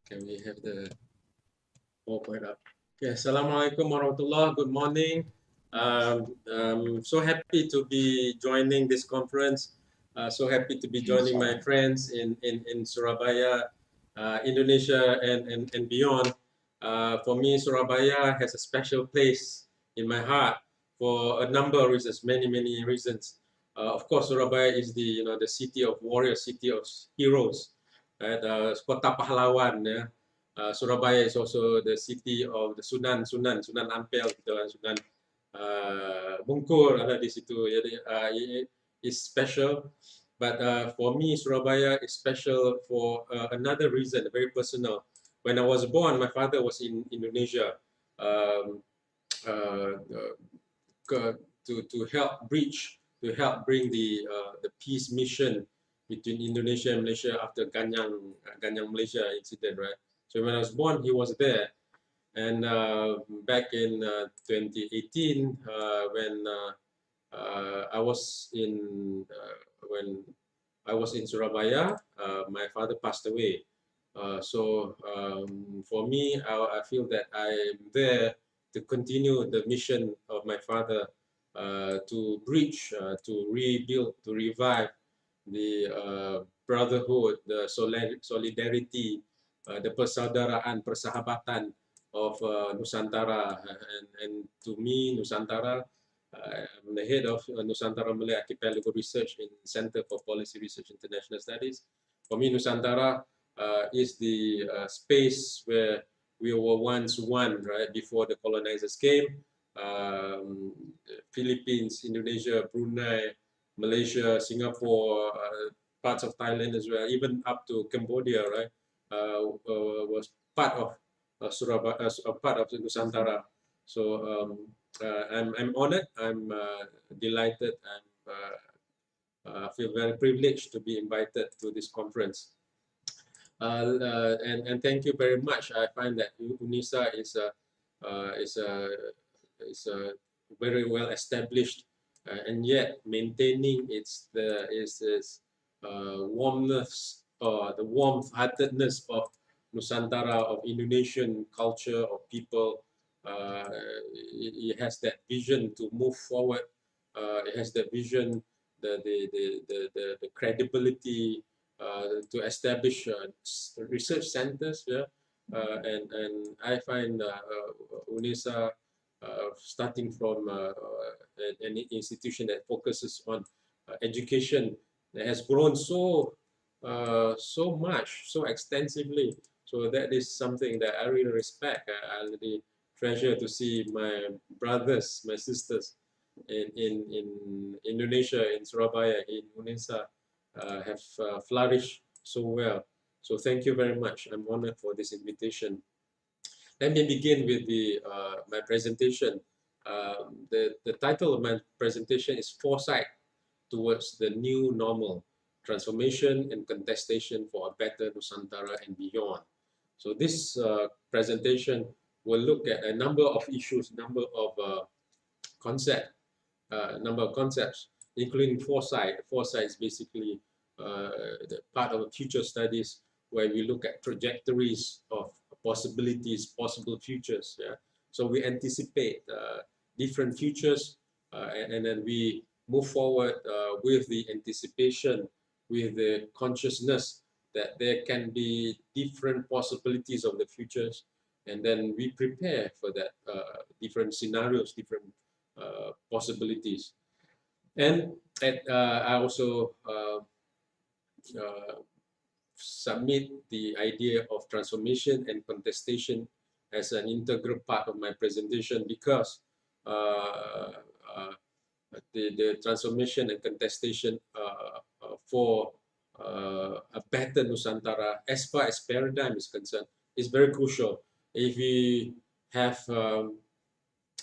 Can we have the PowerPoint up? Okay, Assalamualaikum warahmatullah. Good morning. I'm so happy to be joining this conference. So happy to be joining my friends in Surabaya, Indonesia, and beyond. For me, Surabaya has a special place in my heart for a number of reasons, many reasons. Of course, Surabaya is the city of warriors, city of heroes, right? Kota pahlawan, yeah. Surabaya is also the city of the Sunan Ampel, gitu kan, Sunan Bungkur ada di situ. Jadi is special. But for me, Surabaya is special for another reason, very personal. When I was born, my father was in Indonesia um, uh, to help bring the peace mission between Indonesia and Malaysia after Ganyang Malaysia incident, right? So when I was born, he was there. And back in 2018, when I was in Surabaya, my father passed away. For me, I feel that I'm there to continue the mission of my father, to bridge, to rebuild, to revive the brotherhood, the solidarity, the persaudaraan, persahabatan of Nusantara. And to me, Nusantara, I'm the head of Nusantara Malay Archipelago Research in Center for Policy Research International Studies. For me, Nusantara is the space where we were once one, right, before the colonizers came. Philippines, Indonesia, Brunei, Malaysia, Singapore, parts of Thailand as well, even up to Cambodia, right, was part of Surabaya, part of the Nusantara. So I'm honored, I'm delighted, I feel very privileged to be invited to this conference. And thank you very much. I find that UNESA is a very well established, and yet maintaining its warmness, or the warm-heartedness of Nusantara, of Indonesian culture, of people. It has that vision to move forward. It has that vision, the credibility, to establish research centers. Yeah, and I find UNESA, starting from an institution that focuses on education, that has grown so much, so extensively. So that is something that I really respect. I really treasure to see my brothers, my sisters in Indonesia, in Surabaya, in UNESA, have flourished so well. So thank you very much. I'm honored for this invitation. Let me begin with my presentation. The title of my presentation is Foresight Towards the New Normal, Transformation and Contestation for a Better Nusantara and Beyond. So this presentation will look at a number of issues, number of concepts, including foresight. Foresight is basically the part of future studies where we look at trajectories of possibilities, possible futures. Yeah? So we anticipate different futures, and then we move forward with the anticipation, with the consciousness that there can be different possibilities of the futures, and then we prepare for that different scenarios, different possibilities. And I also submit the idea of transformation and contestation as an integral part of my presentation, because the transformation and contestation for a better Nusantara, as far as paradigm is concerned, is very crucial. If we have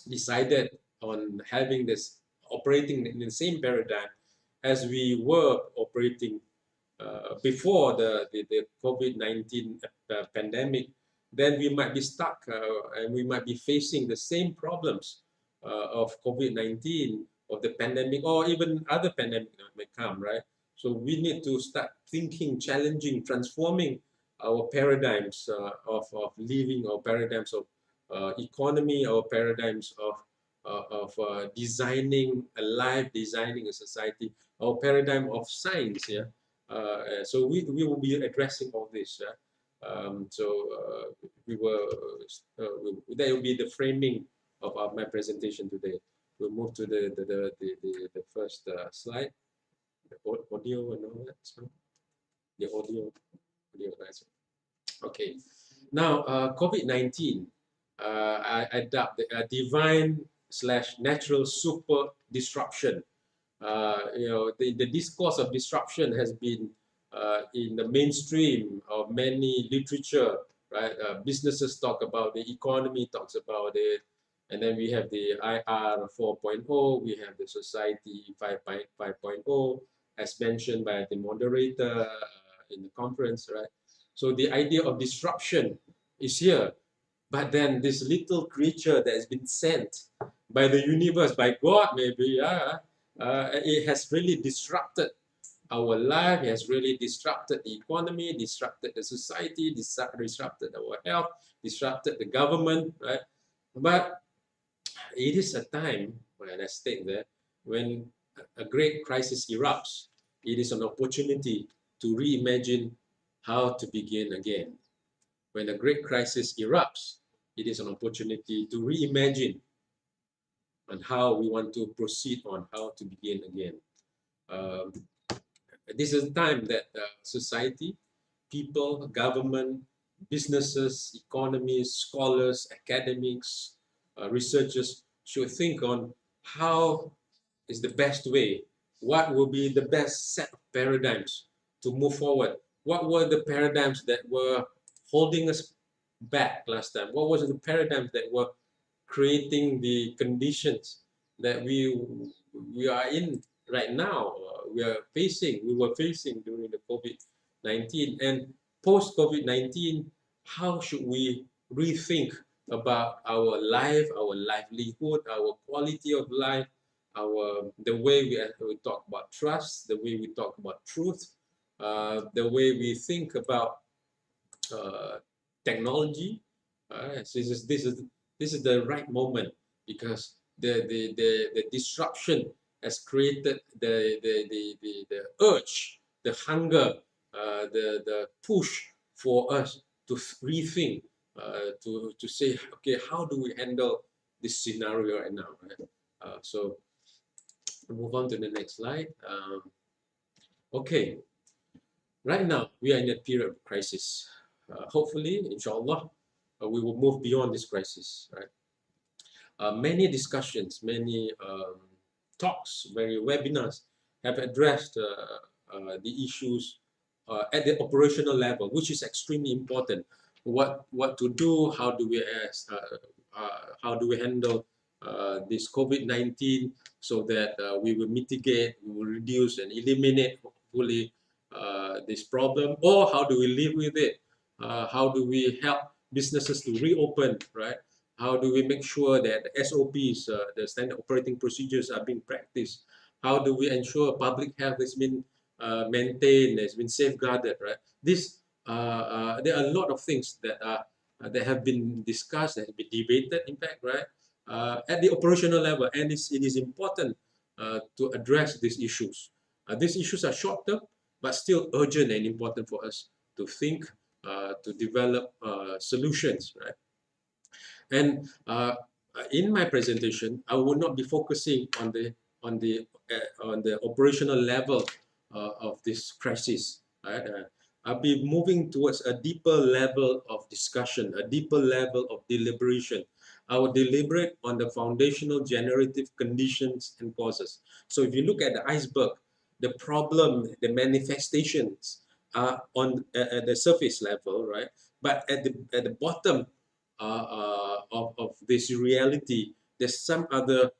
decided on having this operating in the same paradigm as we were operating before the COVID-19 pandemic, then we might be stuck and we might be facing the same problems of COVID-19, of the pandemic, or even other pandemic that may come, right? So we need to start thinking, challenging, transforming our paradigms of living, our paradigms of economy, our paradigms of designing a life, designing a society, our paradigm of science. Yeah. So we will be addressing all this. Yeah? We were that will be the framing of my presentation today. We'll move to the first slide, the audio and all that. So the audio, nice. Okay. Now, COVID-19, I dubbed a divine slash natural super disruption. The discourse of disruption has been in the mainstream of many literature, right? Businesses talk about the economy, talks about it, and then we have the IR 4.0, we have the society 5.0, as mentioned by the moderator in the conference, right? So the idea of disruption is here, but then this little creature that has been sent by the universe, by God maybe, it has really disrupted our life, it has really disrupted the economy, disrupted the society, disrupted our health, disrupted the government, right? But it is a time, when I state that, when a great crisis erupts, it is an opportunity to reimagine how to begin again. When a great crisis erupts, it is an opportunity to reimagine on how we want to proceed on, how to begin again. Um, this is a time that society, people, government, businesses, economies, scholars, academics, researchers should think on how is the best way, what will be the best set of paradigms to move forward. What were the paradigms that were holding us back last time? What was the paradigms that were creating the conditions that we are in right now? We were facing during the COVID-19 and post COVID-19. How should we rethink about our life, our livelihood, our quality of life, the way we talk about trust, the way we talk about truth, the way we think about uh, technology. So this is the right moment because the disruption has created the urge, the hunger, the push for us to rethink, to say, okay, how do we handle this scenario right now? Right? So move on to the next slide. Okay, right now we are in a period of crisis. Hopefully, inshallah, we will move beyond this crisis. Right? Many discussions, many talks, many webinars have addressed the issues at the operational level, which is extremely important. What to do? How do we handle this COVID-19 so that we will mitigate, we will reduce and eliminate hopefully this problem, or how do we live with it? How do we help businesses to reopen, right? How do we make sure that the SOPs, the standard operating procedures, are being practiced? How do we ensure public health has been maintained, has been safeguarded, right? There are a lot of things that have been discussed, that have been debated, in fact, right? At the operational level, and it is important to address these issues. These issues are short term, but still urgent and important for us to think, to develop solutions, right? And in my presentation, I will not be focusing on the operational level of this crisis. Right? I'll be moving towards a deeper level of discussion, a deeper level of deliberation. I will deliberate on the foundational generative conditions and causes. So if you look at the iceberg, the problem, the manifestations are on at the surface level, right? But at the bottom of this reality, there's some other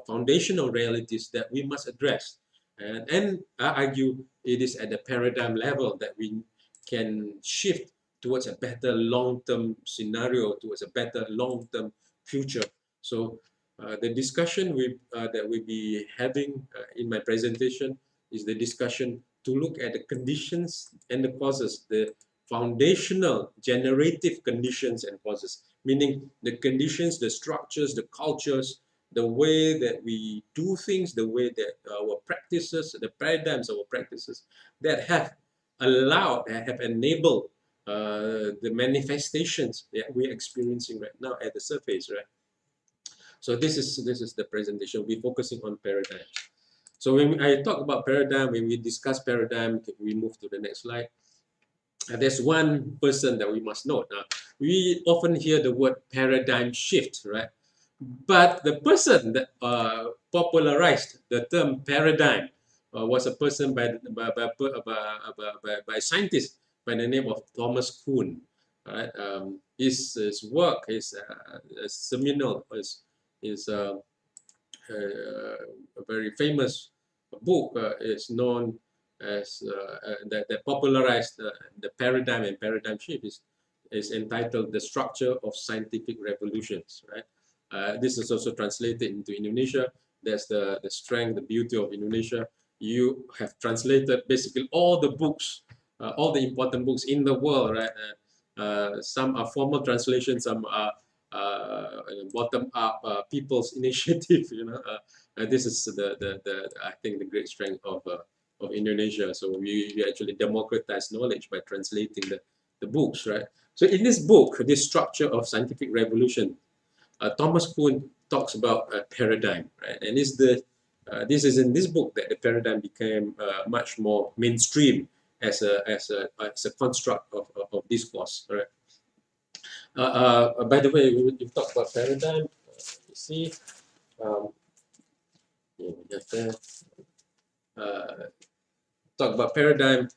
foundational realities that we must address. And I argue it is at the paradigm level that we can shift towards a better long-term scenario, towards a better long-term future. So the discussion that we'll be having in my presentation is the discussion to look at the conditions and the causes, the foundational generative conditions and causes, meaning the conditions, the structures, the cultures, the way that we do things, the way that our practices, the paradigms of our practices that have allowed, that have enabled the manifestations that we're experiencing right now at the surface, right? So this is the presentation. We're focusing on paradigm. So when I talk about paradigm, when we discuss paradigm, we move to the next slide. There's one person that we must note. We often hear the word paradigm shift, right? But the person that popularized the term paradigm was a person by a scientist by the name of Thomas Kuhn. Right? His work, his seminal, is a very famous book is known as that popularized the paradigm and paradigm shift is entitled "The Structure of Scientific Revolutions." Right. This is also translated into Indonesia. That's the strength, the beauty of Indonesia. You have translated basically all the books, all the important books in the world. Right. Some are formal translations, some are bottom-up people's initiative. This is the I think the great strength of Indonesia. So we actually democratize knowledge by translating the books, right? So in this book, this structure of scientific revolution, Thomas Kuhn talks about a paradigm, right? And this is in this book that the paradigm became much more mainstream as a construct of discourse, right? By the way, we talked about paradigm. You see, talk about paradigm.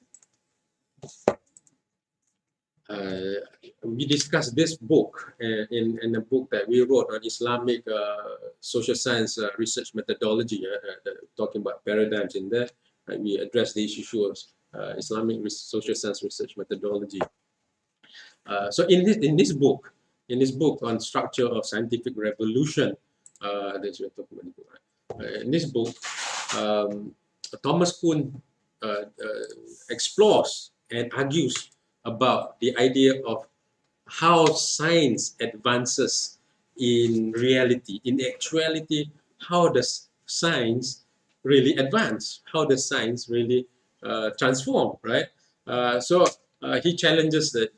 We discussed this book in a book that we wrote on Islamic social science research methodology, talking about paradigms in there. We address these issues of Islamic social science research methodology. So in this book on structure of scientific revolution, that's what we're talking about. In this book, Thomas Kuhn explores and argues about the idea of how science advances in reality. In actuality, how does science really advance? How does science really transform, right? So he challenges the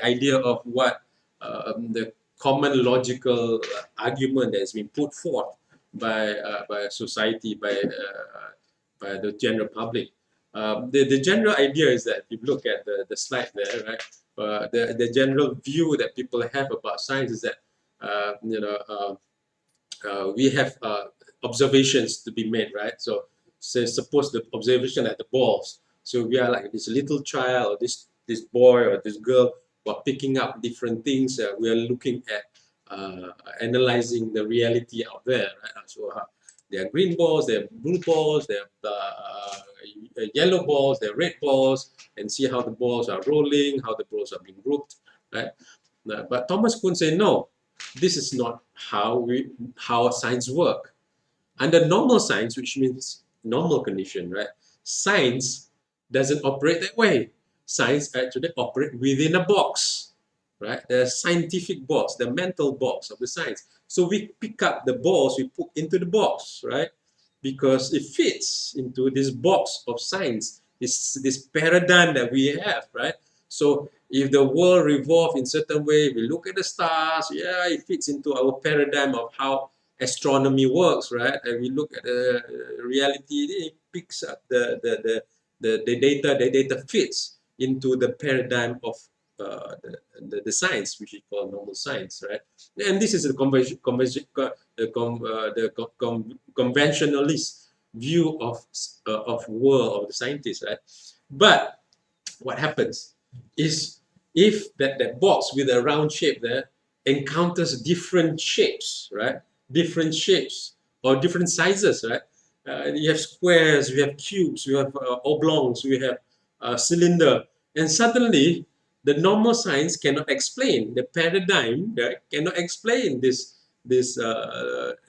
idea of what the common logical argument that has been put forth by society, by the general public. The general idea is that if you look at the slide there, right? The general view that people have about science is that we have observations to be made, right? So suppose the observation at the balls. So we are like this little child, or this boy or this girl, who are picking up different things. We are looking at analyzing the reality out there, right? So there are green balls, there are blue balls, there are yellow balls, there are red balls, and see how the balls are rolling, how the balls are being grouped, right? But Thomas Kuhn said, no, this is not how science work. Under normal science, which means normal condition, right? Science doesn't operate that way. Science actually operates within a box, right? The scientific box, the mental box of the science. So we pick up the balls, we put into the box, right? Because it fits into this box of science, this paradigm that we have, right? So if the world revolves in certain way, we look at the stars, yeah, it fits into our paradigm of how astronomy works, right? And we look at the reality, it picks up the data fits into the paradigm of the science, which we call normal science, right? And this is the conventionalist view of world of the scientists, right? But what happens is if that box with a round shape there encounters different shapes, right? Different shapes or different sizes, right? You have squares, we have cubes, we have oblongs, we have cylinder, and suddenly the normal science cannot explain the paradigm, right? Cannot explain this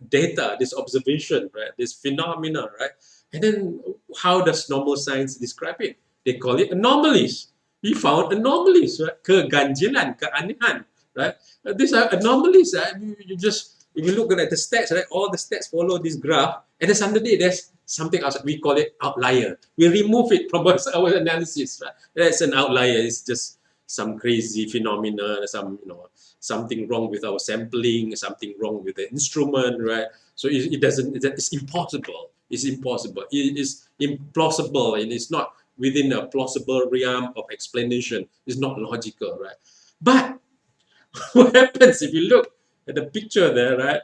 data, this observation, right? This phenomena, right? And then how does normal science describe it? They call it anomalies. We found anomalies, right? Keganjilan, keanehan, right? These are anomalies. You just, if you look at the stats, right? All the stats follow this graph, and then suddenly there's something else. We call it outlier. We remove it from our analysis, right? That's an outlier. It's just some crazy phenomena, something wrong with our sampling, something wrong with the instrument, right? So it doesn't. It's impossible. It's impossible. It is implausible, and it's not within a plausible realm of explanation. It's not logical, right? But what happens if you look at the picture there, right?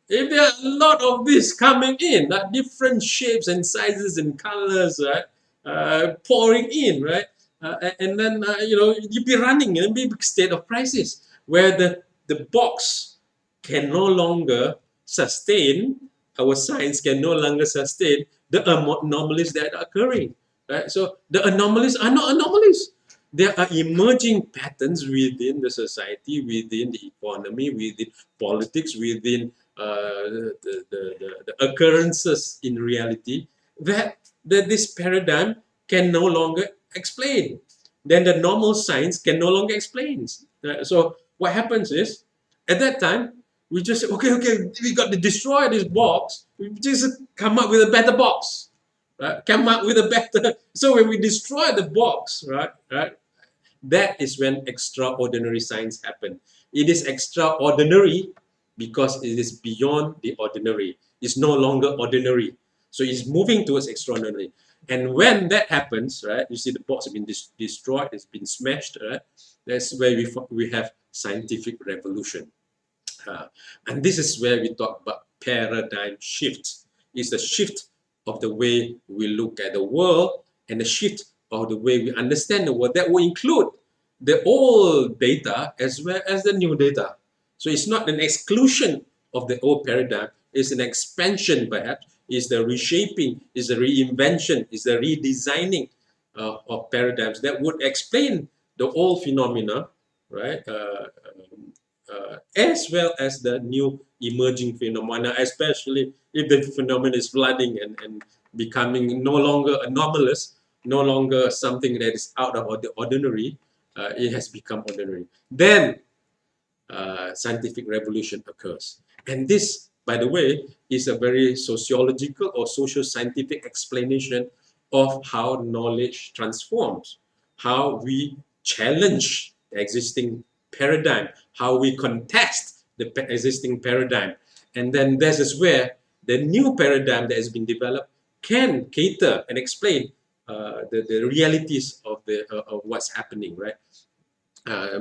If there are a lot of this coming in, different shapes and sizes and colors, right? Pouring in, right? And then you'd be running in a big state of crisis where the box can no longer sustain, our science can no longer sustain the anomalies that are occurring, right? So the anomalies are not anomalies. There are emerging patterns within the society, within the economy, within politics, within the occurrences in reality that this paradigm can no longer explain. Then the normal science can no longer explain. So what happens is, at that time, we just say, okay, we got to destroy this box. We just come up with a better box, right? Come up with a better. So when we destroy the box, right, that is when extraordinary science happen. It is extraordinary because it is beyond the ordinary. It's no longer ordinary. So it's moving towards extraordinary. And when that happens, right, you see the box has been destroyed, it's been smashed, right? That's where we have scientific revolution. And this is where we talk about paradigm shift. It's the shift of the way we look at the world and the shift of the way we understand the world that will include the old data as well as the new data. So it's not an exclusion of the old paradigm, it's an expansion perhaps, it's the reshaping, it's the reinvention, it's the redesigning of paradigms that would explain the old phenomena, right? As well as the new emerging phenomena, especially if the phenomenon is flooding and becoming no longer anomalous, no longer something that is out of the ordinary, it has become ordinary. Then scientific revolution occurs. And this, by the way, is a very sociological or social scientific explanation of how knowledge transforms, how we challenge the existing paradigm, how we contest the existing paradigm. And then this is where the new paradigm that has been developed can cater and explain the realities of what's happening, right?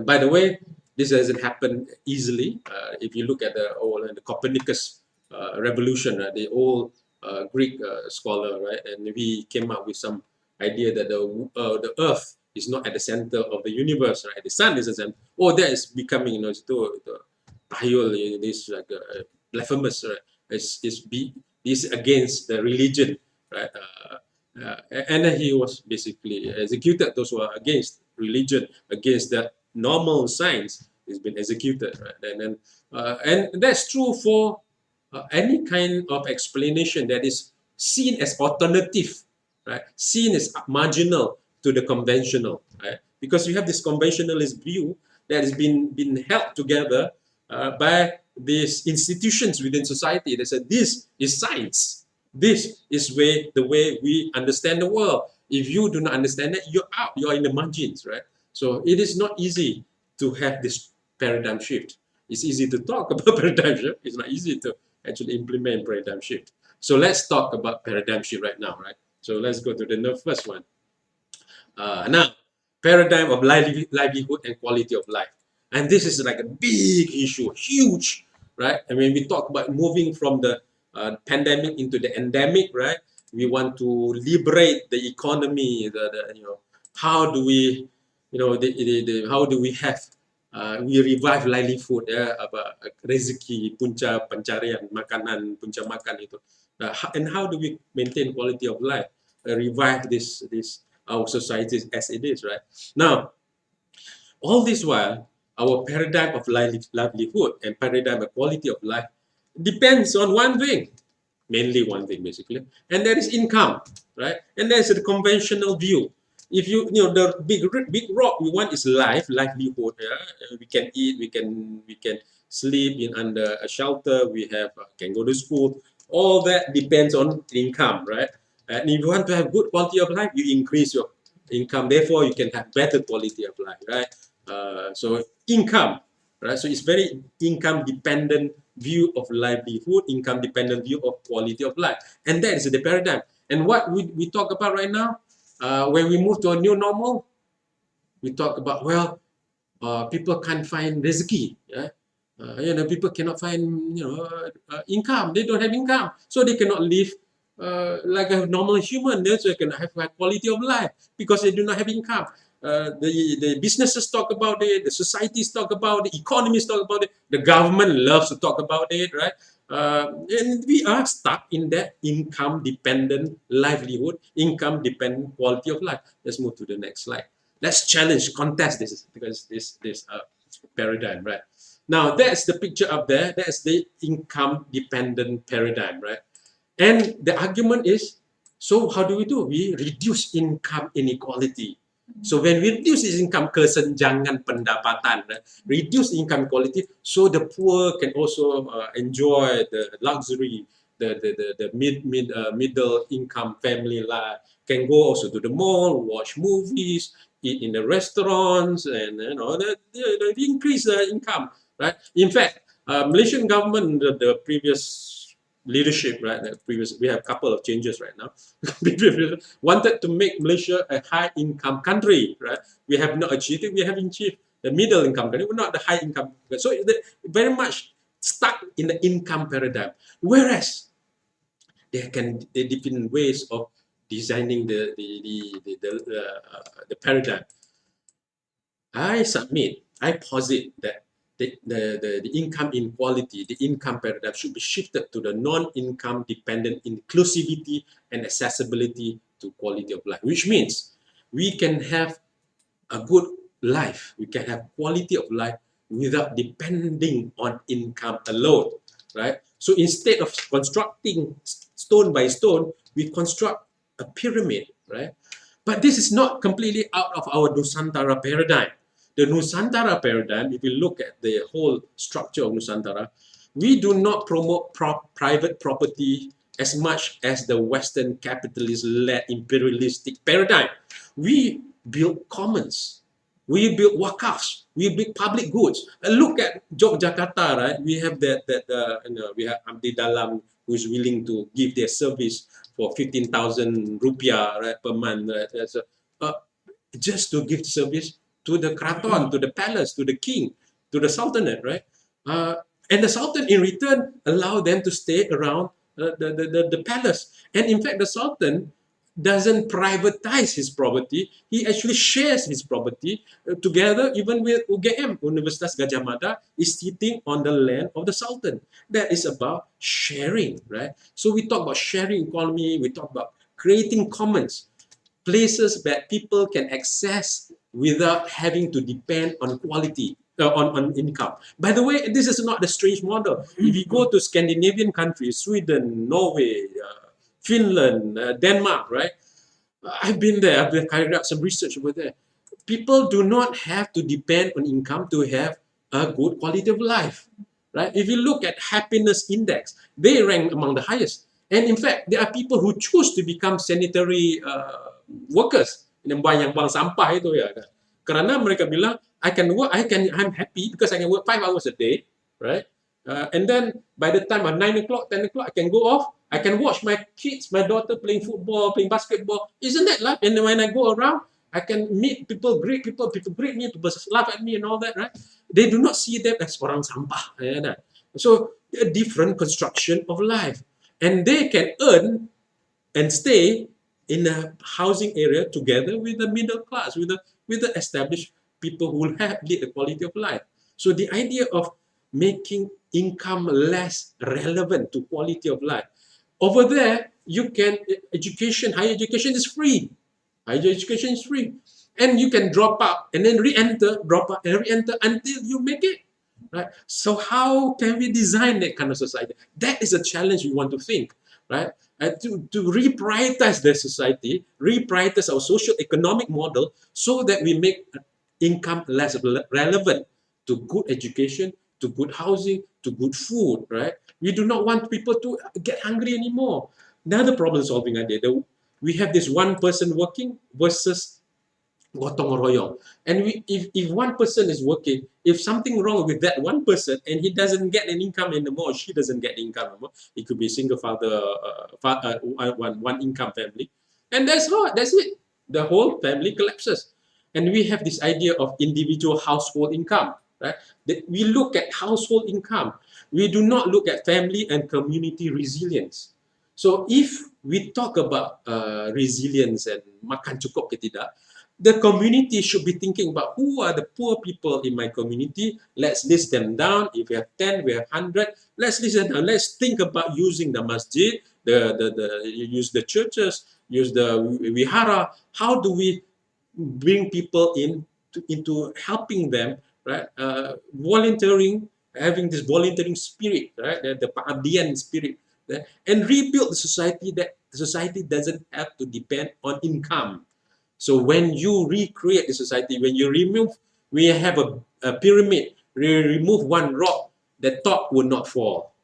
By the way, this doesn't happen easily. If you look at the Copernicus revolution, the old Greek scholar, right, and he came up with some idea that the Earth is not at the center of the universe, right? The sun is the center. Oh, that is becoming, this like blasphemous, right? Is against the religion, right? And then he was basically executed. Those who are against religion, against the normal science, has been executed, right? And that's true for any kind of explanation that is seen as alternative, right? Seen as marginal to the conventional, right? Because you have this conventionalist view that has been held together by these institutions within society that said this is science. This is the way we understand the world. If you do not understand it, you're out. You're in the margins, right? So it is not easy to have this paradigm shift. It's easy to talk about paradigm shift. It's not easy to actually implement paradigm shift. So let's talk about paradigm shift right now, right? So let's go to the first one. Now, paradigm of livelihood and quality of life. And this is like a big issue, huge, right? I mean, we talk about moving from the pandemic into the endemic, right? We want to liberate the economy. How do we, how do we have we revive livelihood, rezeki, punca pencarian makanan, punca makan itu, and how do we maintain quality of life, revive this our society as it is, right? Now, all this while, our paradigm of livelihood and paradigm of quality of life depends on one thing. mainly one thing basically. And there is income, right? And there's the conventional view. If you the big rock we want is livelihood. Yeah? We can eat, we can sleep in under a shelter, we have can go to school. All that depends on income, right? And if you want to have good quality of life, you increase your income. Therefore, you can have better quality of life, right? So income, right? So it's very income dependent view of livelihood, income dependent view of quality of life, and that is the paradigm. And what we talk about right now, when we move to a new normal, we talk about, well, people can't find rezeki, yeah? People cannot find income. They don't have income, so they cannot live like a normal human. They cannot have a quality of life because they do not have income. The businesses talk about it, the societies talk about it, the economies talk about it, the government loves to talk about it, right? And we are stuck in that income dependent livelihood, income dependent quality of life. Let's move to the next slide. Let's challenge, contest this, because this paradigm, right? Now that's the picture up there. That's the income dependent paradigm, right? And the argument is, so how do? We reduce income inequality. So when we reduce this income, kesenjangan pendapatan, right? Reduce income quality, so the poor can also enjoy the luxury, the middle income family life, can go also to the mall, watch movies, eat in the restaurants, and the increase the income, right? In fact, Malaysian government, the previous leadership, right? We have a couple of changes right now. Wanted to make Malaysia a high income country, right? We have not achieved it. We have achieved the middle income country, but not the high income. So very much stuck in the income paradigm. Whereas there are different ways of designing the paradigm. I posit that the income inequality, the income paradigm should be shifted to the non-income dependent inclusivity and accessibility to quality of life, which means we can have a good life, we can have quality of life without depending on income alone, right? So instead of constructing stone by stone, we construct a pyramid, right? But this is not completely out of our Nusantara paradigm. The Nusantara paradigm, if you look at the whole structure of Nusantara, we do not promote private property as much as the Western capitalist-led imperialistic paradigm. We build commons, we build Waqafs, we build public goods. Look at Yogyakarta, right? We have we have Abdi Dalam who is willing to give their service for 15,000 rupiah, right, per month, right? So, just to give service to the Kraton, to the palace, to the king, to the sultanate, right? And the sultan in return allow them to stay around the palace. And in fact, the sultan doesn't privatize his property. He actually shares his property together, even with UGM, Universitas Gajah Mada, is sitting on the land of the sultan. That is about sharing, right? So we talk about sharing economy, we talk about creating commons, places that people can access without having to depend on quality, on income. By the way, this is not the strange model. If you go to Scandinavian countries, Sweden, Norway, Finland, Denmark, right? I've been there. I've been carrying out some research over there. People do not have to depend on income to have a good quality of life, right? If you look at happiness index, they rank among the highest. And in fact, there are people who choose to become sanitary workers, yang buang sampah itu ya. Kerana mereka bilang, I'm happy because I can work 5 hours a day, right? And then by the time of 9 o'clock, 10 o'clock, I can go off. I can watch my kids, my daughter playing football, playing basketball. Isn't that life? And when I go around, I can meet people, greet people greet me, people laugh at me and all that, right? They do not see them as orang sampah. So a different construction of life. And they can earn and stay in a housing area together with the middle class, with the established people who will have lead a quality of life. So the idea of making income less relevant to quality of life. Over there, you can, higher education is free. Higher education is free. And you can drop out and then re-enter, drop out and re-enter until you make it. Right? So how can we design that kind of society? That is a challenge we want to think. right? To reprioritize the society, reprioritize our social economic model so that we make income less relevant to good education, to good housing, to good food, right? We do not want people to get hungry anymore. Another problem solving idea, we have this one person working versus gotong royong. And if one person is working, if something wrong with that one person and he doesn't get an income anymore, she doesn't get income anymore, it could be a single father, one income family, and that's it. The whole family collapses. And we have this idea of individual household income, right? That we look at household income. We do not look at family and community resilience. So if we talk about resilience and makan cukup ke tidak, the community should be thinking about who are the poor people in my community. Let's list them down. If we have 10, we have 100. Let's list them down. Let's think about using the masjid, use the churches, use the vihara. How do we bring people into helping them, right? Volunteering, having this volunteering spirit, right? The pengabdian spirit, right? And rebuild the society, that the society doesn't have to depend on income. So when you recreate the society, when you remove, we have a pyramid, we remove one rock, the top will not fall.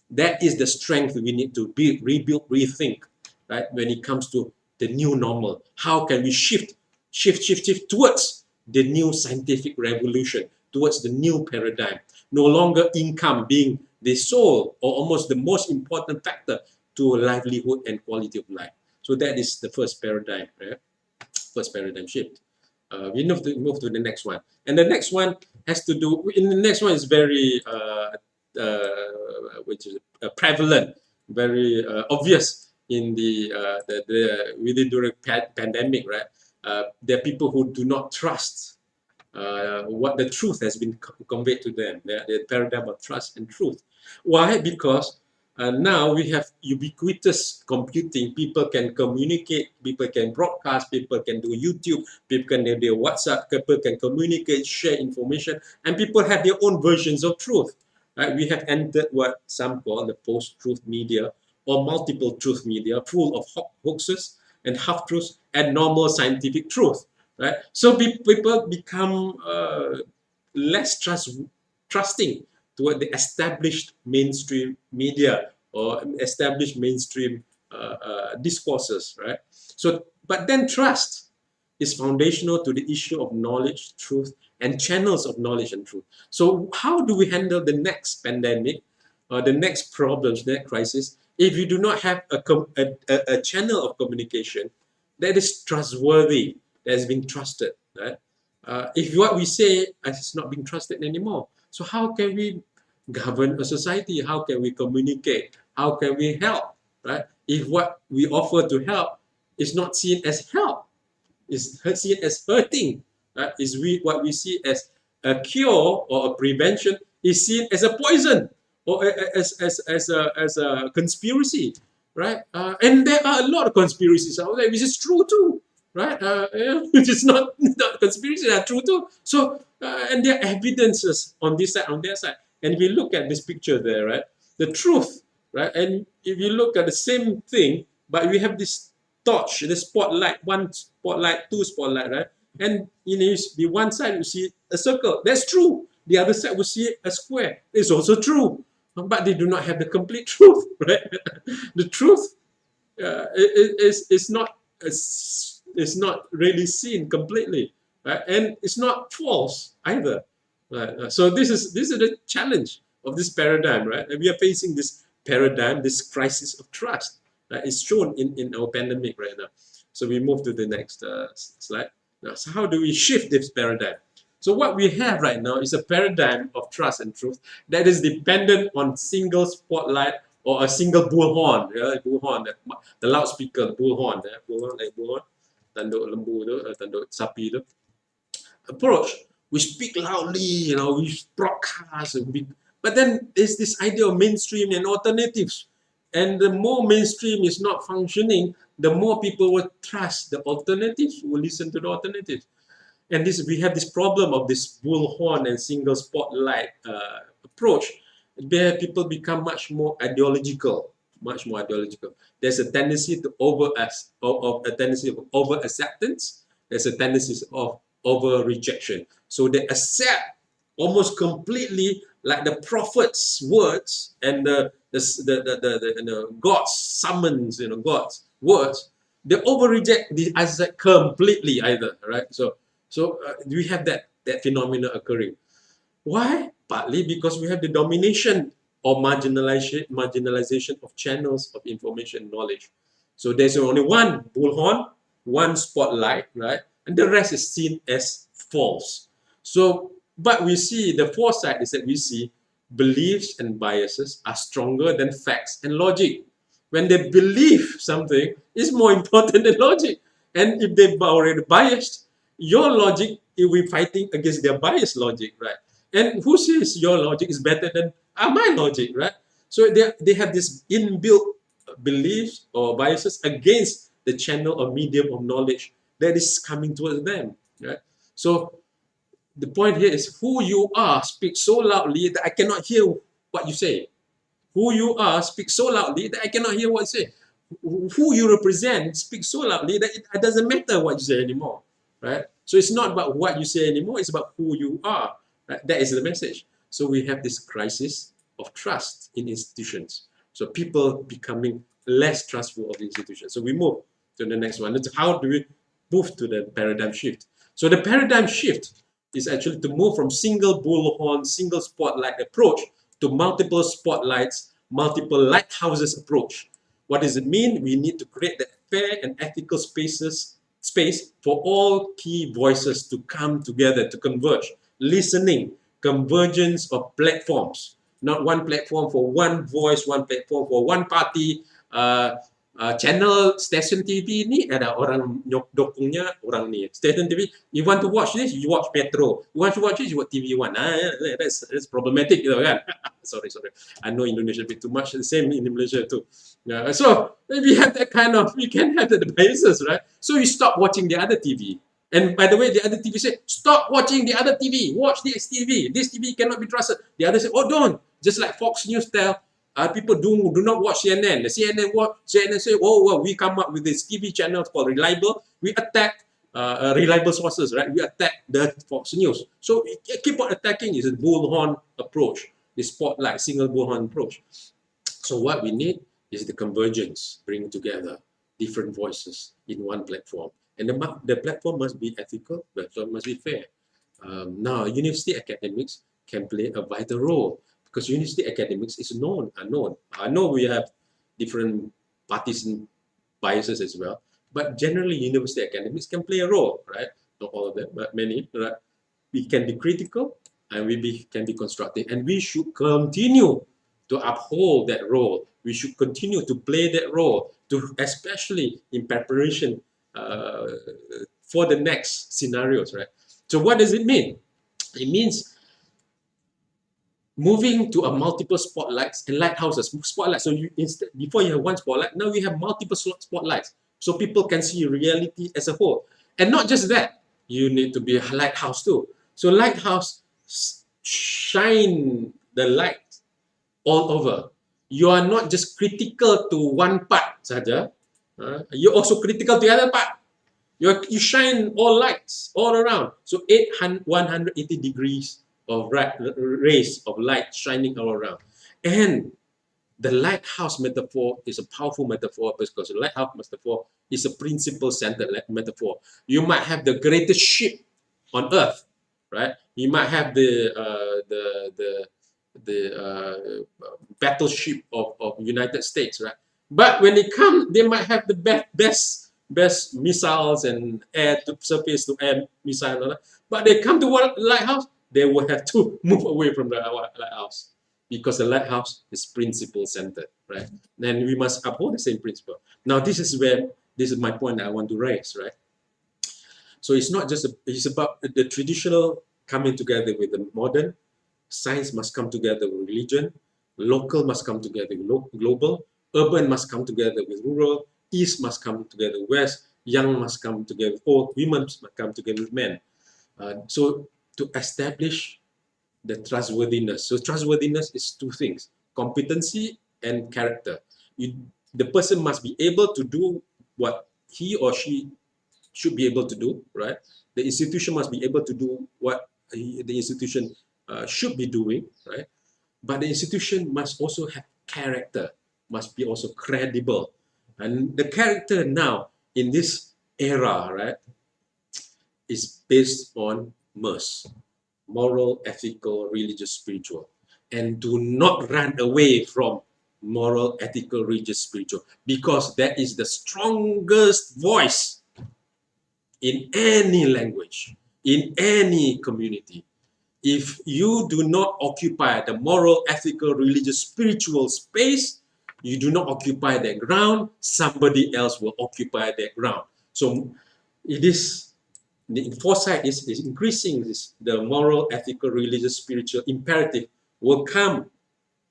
That is the strength we need to rebuild, rethink, right? When it comes to the new normal, how can we shift towards the new scientific revolution, towards the new paradigm? No longer income being the sole or almost the most important factor to livelihood and quality of life. So that is the first paradigm, right? First paradigm shift. We move to the next one, and the next one has to do. In the next one is very which is prevalent, very obvious in the within during pandemic, right? There are people who do not trust what the truth has been conveyed to them. The paradigm of trust and truth. Why? Because now we have ubiquitous computing. People can communicate, people can broadcast, people can do YouTube, people can do their WhatsApp, people can communicate, share information, and people have their own versions of truth. Right? We have entered what some call the post-truth media or multiple truth media, full of hoaxes and half-truths and normal scientific truth. Right? So people become less trusting toward the established mainstream media or established mainstream discourses, right? So, but then trust is foundational to the issue of knowledge, truth, and channels of knowledge and truth. So, how do we handle the next pandemic, or the next problems, the next crisis, if you do not have a channel of communication that is trustworthy, that has been trusted, right? If what we say is not being trusted anymore, so how can we govern a society? How can we communicate? How can we help, right? If what we offer to help is not seen as help, is seen as hurting, right? What we see as a cure or a prevention is seen as a poison or as a conspiracy, right? And there are a lot of conspiracies out there, which is true too, right? Which is not conspiracy, are true too. So and there are evidences on this side, on their side. And if you look at this picture there, right, the truth, right, and if you look at the same thing, but we have this torch, the spotlight, one spotlight, two spotlight, right? And the one side you see a circle, that's true. The other side will see a square, it's also true. But they do not have the complete truth, right? The truth is not really seen completely, right? And it's not false either. Right? So this is the challenge of this paradigm, right? And we are facing this paradigm, this crisis of trust. Right? It's shown in our pandemic right now. So we move to the next slide. Now, so how do we shift this paradigm? So what we have right now is a paradigm of trust and truth that is dependent on single spotlight or a single bullhorn. Bullhorn, the loudspeaker, bullhorn, bullhorn, tanduk lembu tu, tanduk sapi tu. Approach. We speak loudly, we broadcast, but then there's this idea of mainstream and alternatives. And the more mainstream is not functioning, the more people will trust the alternatives, will listen to the alternatives. And we have this problem of this bullhorn and single spotlight approach, where people become much more ideological, much more ideological. There's a tendency to a tendency of over acceptance. There's a tendency of over rejection. So they accept almost completely, like the prophet's words and the God's summons, God's words. They over reject the Isaac completely either, right? So we have that phenomena occurring. Why? Partly because we have the domination or marginalization of channels of information knowledge. So there's only one bullhorn, one spotlight, right? And the rest is seen as false. So, but we see the foresight is that we see beliefs and biases are stronger than facts and logic. When they believe something is more important than logic. And if they're already biased, your logic, it will be fighting against their biased logic, right? And who says your logic is better than my logic, right? So they have this inbuilt beliefs or biases against the channel or medium of knowledge that is coming towards them, right? So the point here is who you are speaks so loudly that I cannot hear what you say. Who you are speaks so loudly that I cannot hear what you say. Who you represent speaks so loudly that it doesn't matter what you say anymore, right? So it's not about what you say anymore, it's about who you are. Right? That is the message. So we have this crisis of trust in institutions. So people becoming less trustful of institutions. So we move to the next one. How do we move to the paradigm shift? So the paradigm shift is actually to move from single bullhorn, single spotlight approach to multiple spotlights, multiple lighthouses approach. What does it mean? We need to create that fair and ethical space for all key voices to come together, to converge. Listening, convergence of platforms, not one platform for one voice, one platform for one party. Channel stasiun TV ni ada orang dokongnya orang ni. Stasiun TV, you want to watch this, you watch Metro. You want to watch this, you watch TV One. That's problematic, kan? sorry. I know Indonesia a bit too much. The same in Malaysia too. So we have that kind of, we can have the biases, right? So you stop watching the other TV. And by the way, the other TV say, stop watching the other TV. Watch this TV. This TV cannot be trusted. The other say, oh, don't. Just like Fox News tell people do not watch CNN. The CNN say, oh, well, we come up with this TV channel called Reliable. We attack reliable sources, right? We attack the Fox News. So keep on attacking is a bullhorn approach, the spotlight, single bullhorn approach. So what we need is the convergence, bring together different voices in one platform. And the platform must be ethical, the platform must be fair. Now, university academics can play a vital role because university academics is unknown. I know we have different partisan biases as well, but generally university academics can play a role, right? Not all of them, but many, right? We can be critical and can be constructive, and we should continue to uphold that role. We should continue to play that role, especially in preparation for the next scenarios, right? So what does it mean? It means moving to a multiple spotlights and lighthouses. Spotlights. So before you have one spotlight, now we have multiple spotlights, so people can see reality as a whole. And not just that, you need to be a lighthouse too. So lighthouse shine the light all over. You are not just critical to one part saja. You're also critical to the other part. You shine all lights all around. So 180 degrees of rays of light shining all around. And the lighthouse metaphor is a powerful metaphor because the lighthouse metaphor is a principle-centered metaphor. You might have the greatest ship on earth, right? You might have the battleship of United States, right? But when they come, they might have the best missiles and air to surface to air missile, but they come to one lighthouse, they will have to move away from the lighthouse because the lighthouse is principle centered, right? Then we must uphold the same principle. Now this is my point that I want to raise, right? So it's not just it's about the traditional coming together with the modern. Science must come together with religion. Local must come together with global. Urban must come together with rural. East must come together with West. Young must come together with old. Women must come together with men. So to establish the trustworthiness. So trustworthiness is two things: competency and character. The person must be able to do what he or she should be able to do, right? The institution must be able to do what the institution should be doing, right? But the institution must also have character, must be also credible. And the character now in this era, right, is based on MERS, moral, ethical, religious, spiritual. And do not run away from moral, ethical, religious, spiritual, because that is the strongest voice in any language, in any community. If you do not occupy the moral, ethical, religious, spiritual space, you do not occupy that ground, somebody else will occupy that ground. So it is, the foresight is increasing this, the moral, ethical, religious, spiritual imperative will come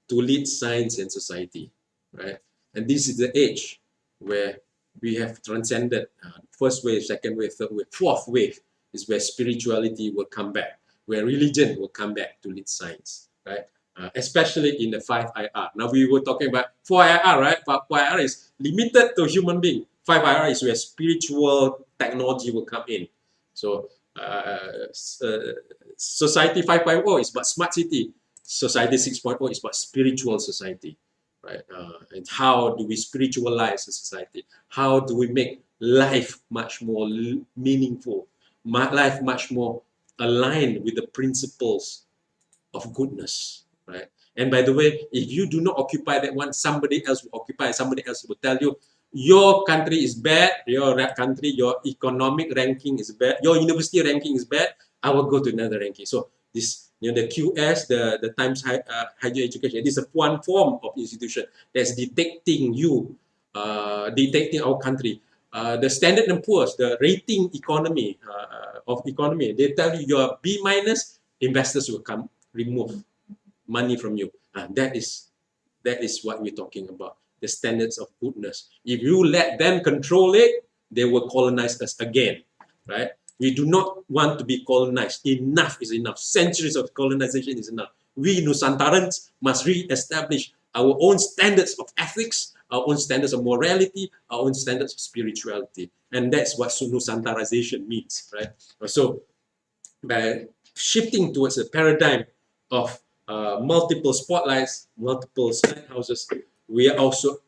to lead science and society, right? And this is the age where we have transcended first wave, second wave, third wave, fourth wave is where spirituality will come back, where religion will come back to lead science, right? Especially in the 5IR. Now we were talking about 4IR, right? 4IR is limited to human being. 5IR is where spiritual technology will come in. So Society 5.0 is about smart city. Society 6.0 is about spiritual society, right? And how do we spiritualize the society? How do we make life much more meaningful, life much more aligned with the principles of goodness, right? And by the way, if you do not occupy that one, somebody else will occupy. Somebody else will tell you, your country is bad, your country, your economic ranking is bad, your university ranking is bad, I will go to another ranking. So this, the QS, the Times Higher Education, this is one form of institution that's detecting you, detecting our country. The Standard & Poor's, the rating economy of economy, they tell you you're B minus, investors will come remove money from you. That is what we're talking about, the standards of goodness. If you let them control it, they will colonize us again, right? We do not want to be colonized. Enough is enough. Centuries of colonization is enough. We Nusantarans must re-establish our own standards of ethics, our own standards of morality, our own standards of spirituality. And that's what Nusantarization means, right? So by shifting towards a paradigm of multiple spotlights, multiple lighthouses, we are also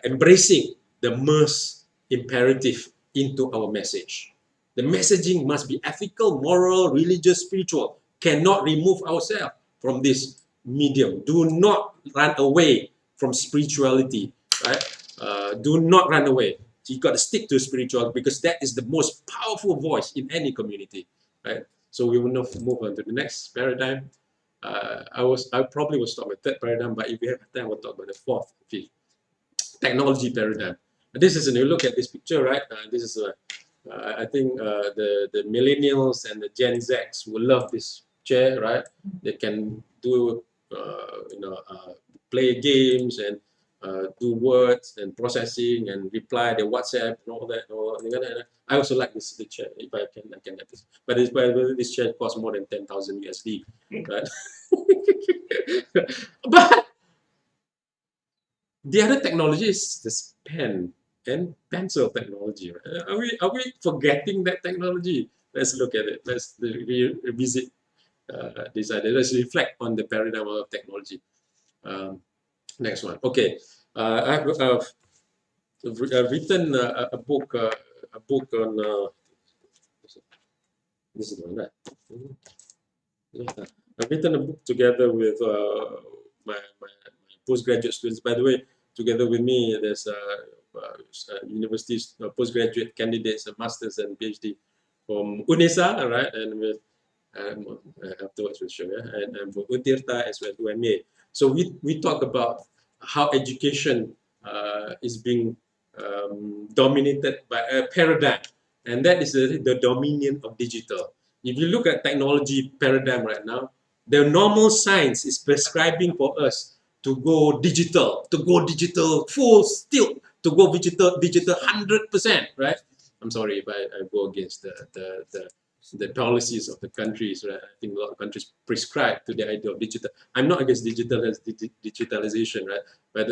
embracing the MERS imperative into our message. The messaging must be ethical, moral, religious, spiritual. Cannot remove ourselves from this medium. Do not run away from spirituality, right? Do not run away. You got to stick to spirituality because that is the most powerful voice in any community, right? So we will now move on to the next paradigm. I probably will stop at third paradigm, but if we have time, we'll talk about the fourth, fifth. Technology paradigm. This is, when you look at this picture, right? This is, I think the millennials and the Gen Zs will love this chair, right? They can do, play games and do words and processing and reply the WhatsApp and all that. I also like the chair. If I can have this. But this chair costs more than 10,000 USD, right? But the other technology is this pen and pencil technology. Right? Are we forgetting that technology? Let's look at it. Let's revisit this idea. Let's reflect on the paradigm of technology. Next one. Okay, I've written a book on this is the one, right? I've written a book together with my postgraduate students. By the way, together with me, there's universities, postgraduate candidates, masters and PhD from UNESA, right? And with afterwards we'll show you, and for Untirta as well, UMA. So we talk about how education is being dominated by a paradigm, and that is the dominion of digital. If you look at technology paradigm right now, the normal science is prescribing for us to go digital, full tilt, to go digital 100%, right? I'm sorry if I go against the policies of the countries, right? I think a lot of countries prescribe to the idea of digital. I'm not against digital as digitalization, right? But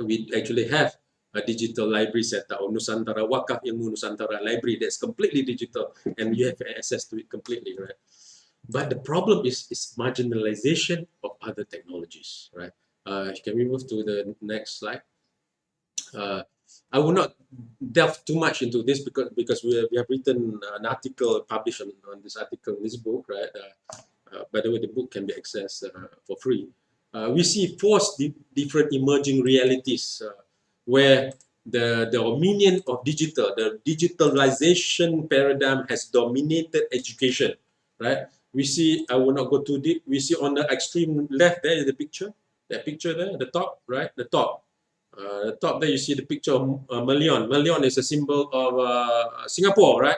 we actually have a digital library set up, or Nusantara Waqaf Ilmu Nusantara library that's completely digital, and you have access to it completely, right? But the problem is marginalization of other technologies, right? Can we move to the next slide? Uh, I will not delve too much into this because we have written an article published on this article in this book, right? By the way, the book can be accessed for free. We see four different emerging realities where the dominion of the digitalization paradigm has dominated education, right? We see, I will not go too deep. We see on the extreme left there is the picture, that picture there, the top, right? The top there you see the picture of Malion. Malion is a symbol of Singapore, right?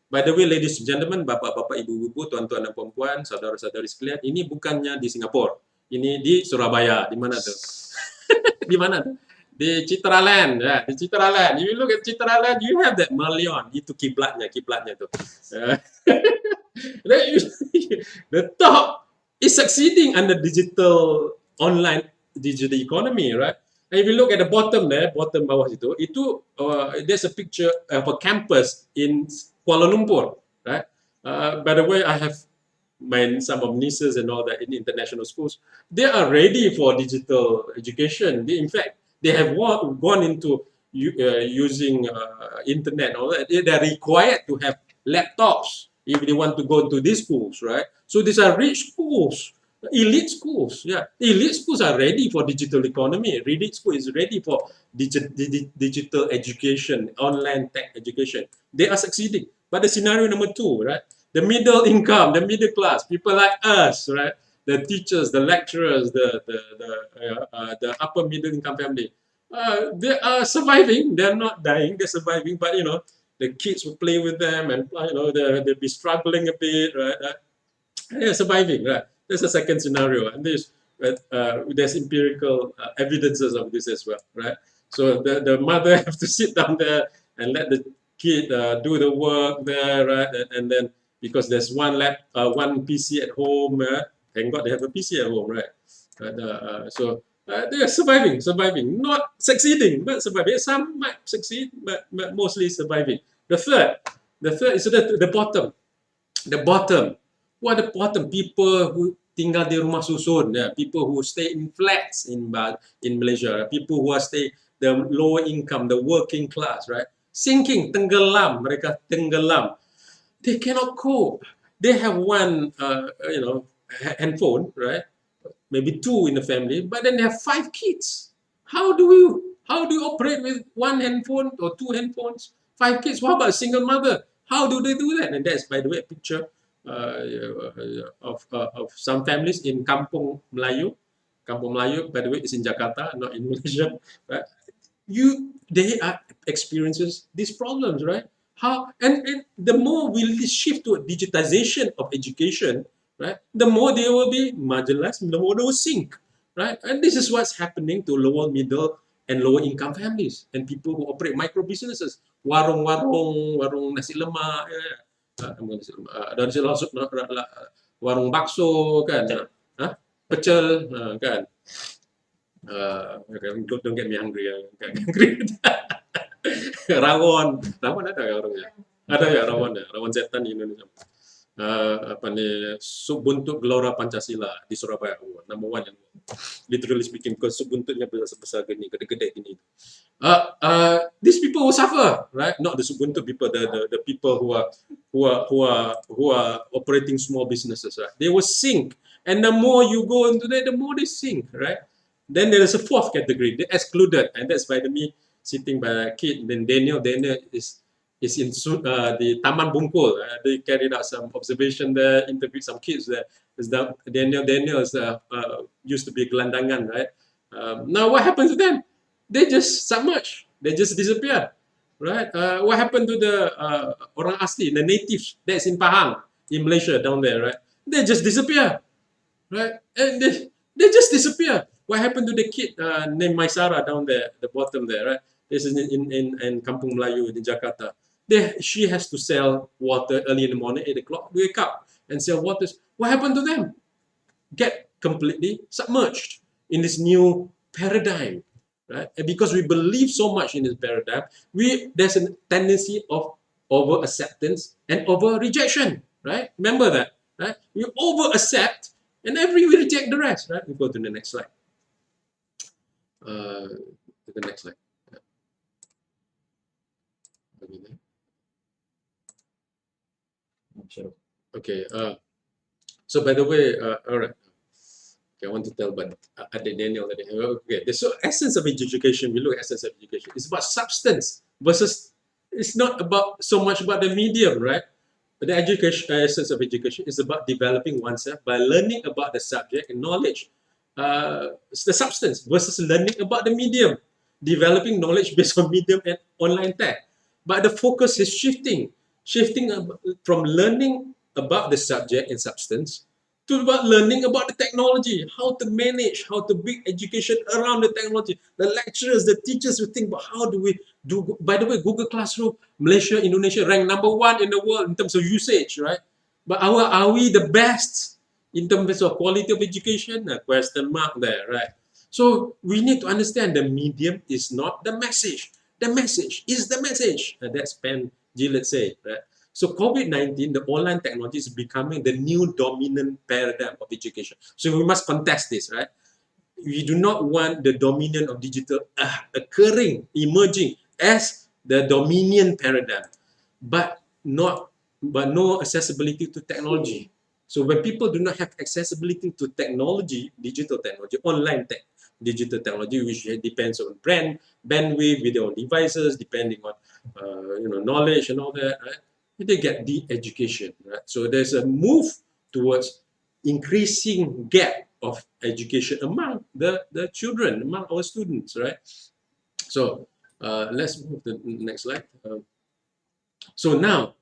By the way, ladies and gentlemen, bapak-bapak, ibu-ibu, tuan-tuan dan puan-puan, saudara-saudari sekalian, ini bukannya di Singapura. Ini di Surabaya. Di mana tuh? Di mana tuh? Di Citraland, ya, di Citraland. If you look at Citraland, you have that Malion. Itu kiblatnya tuh. The top is succeeding under online digital economy, right? And if you look at the bottom there, bottom bawah itu there's a picture of a campus in Kuala Lumpur, right? By the way, I have some of nieces and all that in international schools. They are ready for digital education. In fact, they have gone into using internet. All that. They are required to have laptops if they want to go to these schools, right? So these are rich schools. Elite schools, yeah. Elite schools are ready for digital economy. Elite school is ready for digital education, online tech education. They are succeeding. But the scenario number two, right? The middle income, the middle class, people like us, right? The teachers, the lecturers, the upper middle income family, they are surviving. They're not dying. They're surviving. But the kids will play with them, and they'll be struggling a bit, right? They're surviving, right? There's a second scenario, and there's empirical evidences of this as well, right? So the mother have to sit down there and let the kid do the work there, right? And then because there's one PC at home, thank God they have a PC at home, right? So they are surviving, not succeeding, but surviving. Some might succeed, but mostly surviving. The third is the bottom. The bottom. What the bottom? People who tinggal di rumah susun, people who stay in flats in Malaysia, people who are the lower income, the working class, right? Sinking, tenggelam, mereka tenggelam. They cannot cope. They have one, handphone, right? Maybe two in the family, but then they have 5 kids. How do you operate with one handphone or 2 handphones, 5 kids? What about a single mother? How do they do that? And that's, by the way, a picture of some families in Kampung Melayu. Kampung Melayu, by the way, is in Jakarta, not in Malaysia. Right? They are experiences these problems, right? And the more we shift to digitization of education, right, the more they will be marginalized, the more they will sink, right? And this is what's happening to lower middle and lower income families and people who operate micro businesses, warung nasi lemak, warung bakso kan, pecel kan. Don't get me hungry. Rawon ada ya orangnya. Ada ya rawon setan di Indonesia. Sup buntut Gelora Pancasila di Surabaya, number 1 literally speaking, because sup buntutnya besar gini, gede-gede gini. These people will suffer, right? Not the sup buntut people, the people who are operating small businesses, right? They will sink, and the more you go into that, the more they sink, right? Then there is a fourth category, the excluded, and that's by me sitting by a kid. Then Daniel is in the Taman Bungkul. They carried out some observation there, interviewed some kids there. Daniel is used to be gelandangan, right? Now what happens to them? They just submerge. They just disappear, right? What happened to the orang asli, the natives that's in Pahang, in Malaysia down there, right? They just disappear, right? And they just disappear. What happened to the kid named Maisara down there, the bottom there, right? This is in Kampung Melayu in Jakarta. She has to sell water early in the morning, 8 o'clock, wake up and sell water. What happened to them? Get completely submerged in this new paradigm, right? And because we believe so much in this paradigm, there's a tendency of over acceptance and over rejection, right? Remember that, right? We over accept and we reject the rest, right? We go to the next slide. To the next slide. Sure. Okay. So by the way, all right. Okay, I want to tell about Daniel. Okay, so essence of education, we look at essence of education. It's about substance versus, it's not about so much about the medium, right? But the education, essence of education is about developing oneself by learning about the subject and knowledge. It's the substance versus learning about the medium, developing knowledge based on medium and online tech. But the focus is shifting from learning about the subject and substance to about learning about the technology, how to manage, how to build education around the technology. The lecturers, the teachers will think about how do we do. By the way, Google Classroom, Malaysia, Indonesia ranked #1 in the world in terms of usage, right? But are we the best in terms of quality of education? A question mark there, right? So we need to understand the medium is not the message. The message is the message. That's Penn Gillett say, right? So COVID-19, the online technology is becoming the new dominant paradigm of education. So we must contest this, right? We do not want the dominant of digital emerging as the dominant paradigm, but no accessibility to technology. So when people do not have accessibility to technology, digital technology, online digital technology, which depends on bandwidth, with their own devices, depending on knowledge and all that, right? They get de-education, right? So there's a move towards increasing gap of education among the children, among our students, right? So let's move to the next slide. So now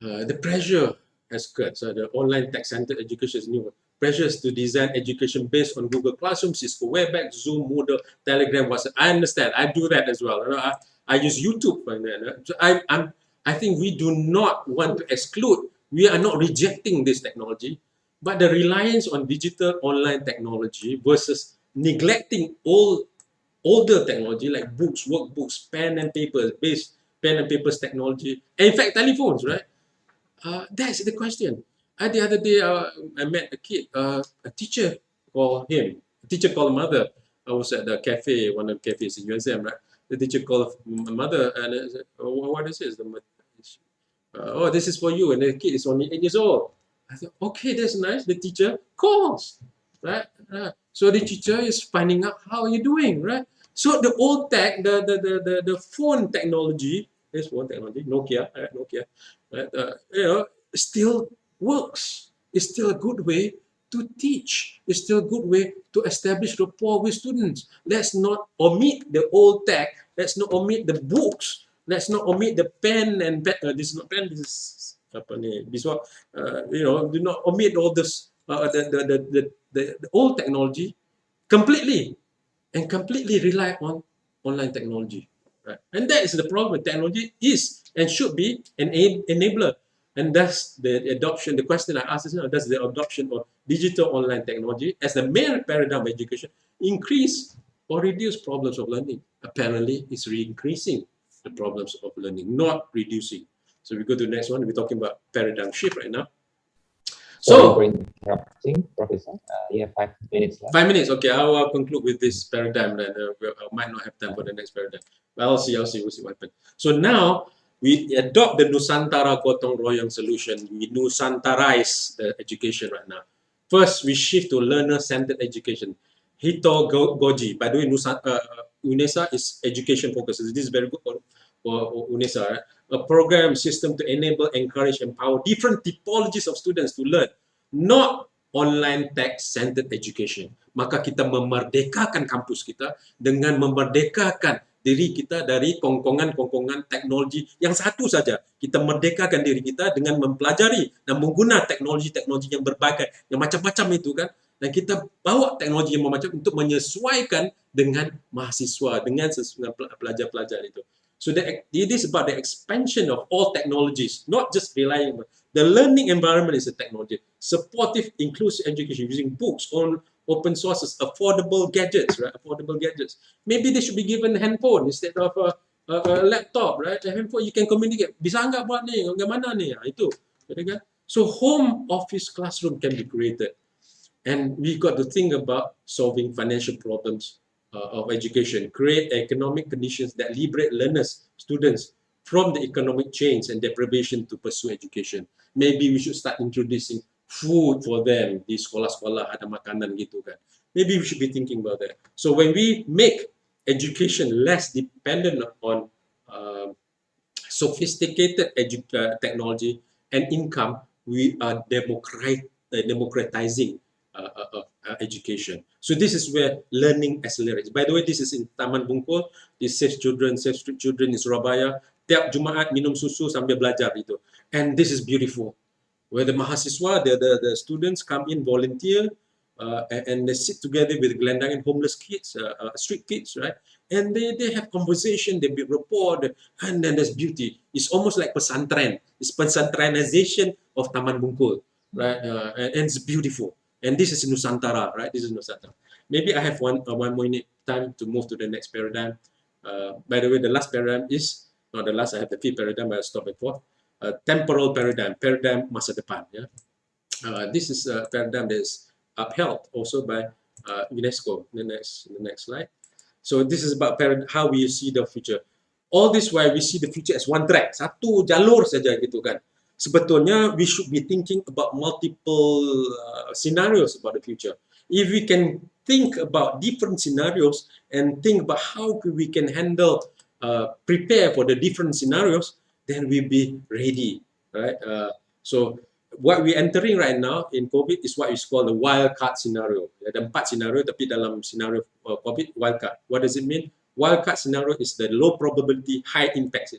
the pressure has occurred. So the online tech-centered education is new. Pressures to design education based on Google Classroom, Cisco Webex, Zoom, Moodle, Telegram, WhatsApp. I understand. I do that as well. I use YouTube for that. So I think we do not want to exclude. We are not rejecting this technology, but the reliance on digital online technology versus neglecting older technology like books, workbooks, pen and papers technology, and in fact telephones, right? That's the question. The other day, I met a kid, a teacher called him, a teacher called mother. I was at the cafe, one of the cafes in USM, right? The teacher called mother, and I said, oh, what is this? Oh, this is for you. And the kid is only 8 years old. I thought, okay, that's nice. The teacher calls, right? So the teacher is finding out how you're doing, right? So the old tech, the phone technology, this phone technology, Nokia, right? Nokia, right? Still works. It's still a good way to teach. It's still a good way to establish rapport with students. Let's not omit the old tech. Let's not omit the books. Let's not omit the pen and this is not pen. This is apa ni? This one, do not omit all this the old technology completely and completely rely on online technology. Right? And that is the problem. Technology is and should be an enabler. And that's the adoption. The question I asked is, does the adoption of digital online technology as the main paradigm of education increase or reduce problems of learning? Apparently, it's increasing the problems of learning, not reducing. So we go to the next one. We're talking about paradigm shift right now. So, for interrupting, Professor, you have 5 minutes left. 5 minutes. Okay, I will conclude with this paradigm. Then I might not have time for the next paradigm. But I'll see. We'll see what happens. So now we adopt the Nusantara Gotong Royong solution. We Nusantarize the education right now. First, we shift to learner-centered education. Hito Goji. By the way, UNESA is education focused. This is very good for UNESA. Right? A program system to enable, encourage, empower different typologies of students to learn, not online tech-centered education. Maka kita memerdekakan kampus kita dengan memerdekakan diri kita dari kongkongan-kongkongan teknologi yang satu saja. Kita merdekakan diri kita dengan mempelajari dan menggunakan teknologi-teknologi yang berbagai, yang macam-macam itu kan. Dan kita bawa teknologi yang macam untuk menyesuaikan dengan mahasiswa, dengan pelajar-pelajar itu. So it is about the expansion of all technologies, not just relying on the learning environment is a technology. Supportive, inclusive education using books, open sources, affordable gadgets, right? Affordable gadgets. Maybe they should be given handphone instead of a laptop, right? A handphone you can communicate. Bisa nggak buat ni? Bagaimana ni? Itu. Kan? So home office classroom can be created. And we got to think about solving financial problems of education, create economic conditions that liberate learners, students from the economic chains and deprivation to pursue education. Maybe we should start introducing food for them di sekolah-sekolah, ada makanan gitu kan. Maybe we should be thinking about that. So when we make education less dependent on sophisticated technology and income, we are democratizing education. So this is where learning accelerates. By the way, this is in Taman Bungkul. This Safe Street Children in Surabaya. Tiap Jumaat minum susu sambil belajar itu. And this is beautiful. Where the mahasiswa, the students come in, volunteer, and they sit together with gelandangan homeless kids, street kids, right? And they have conversation, they build rapport, and then there's beauty. It's almost like pesantren. It's pesantrenization of Taman Bungkul, right? And it's beautiful. And this is Nusantara, right? This is Nusantara. Maybe I have one more minute time to move to the next paradigm. By the way, the last paradigm is, not the last, I have the fifth paradigm, but I'll stop at fourth. Temporal paradigm, paradigm masa depan. Yeah? This is a paradigm that is upheld also by UNESCO. The next slide. So this is about how we see the future. All this while we see the future as one track, satu jalur saja gitu kan. Sebetulnya we should be thinking about multiple scenarios about the future. If we can think about different scenarios and think about how we can handle, prepare for the different scenarios, then we'll be ready, right? So what we're entering right now in COVID is what is called the wild card scenario. Ada 4 scenario, tapi dalam scenario COVID, wild card. What does it mean? Wild card scenario is the low probability, high impact.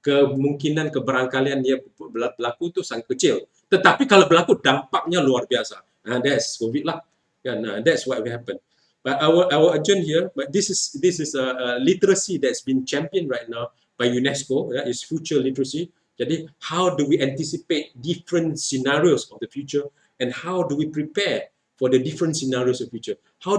Kemungkinan keberangkalian dia berlaku tu sangat kecil. Tetapi kalau berlaku, dampaknya luar biasa. That's COVID lah. That's what will happen. But our agenda here, but this is a literacy that's been championed right now by UNESCO. That is future literacy. Jadi, how do we anticipate different scenarios of the future, and how do we prepare for the different scenarios of the future? How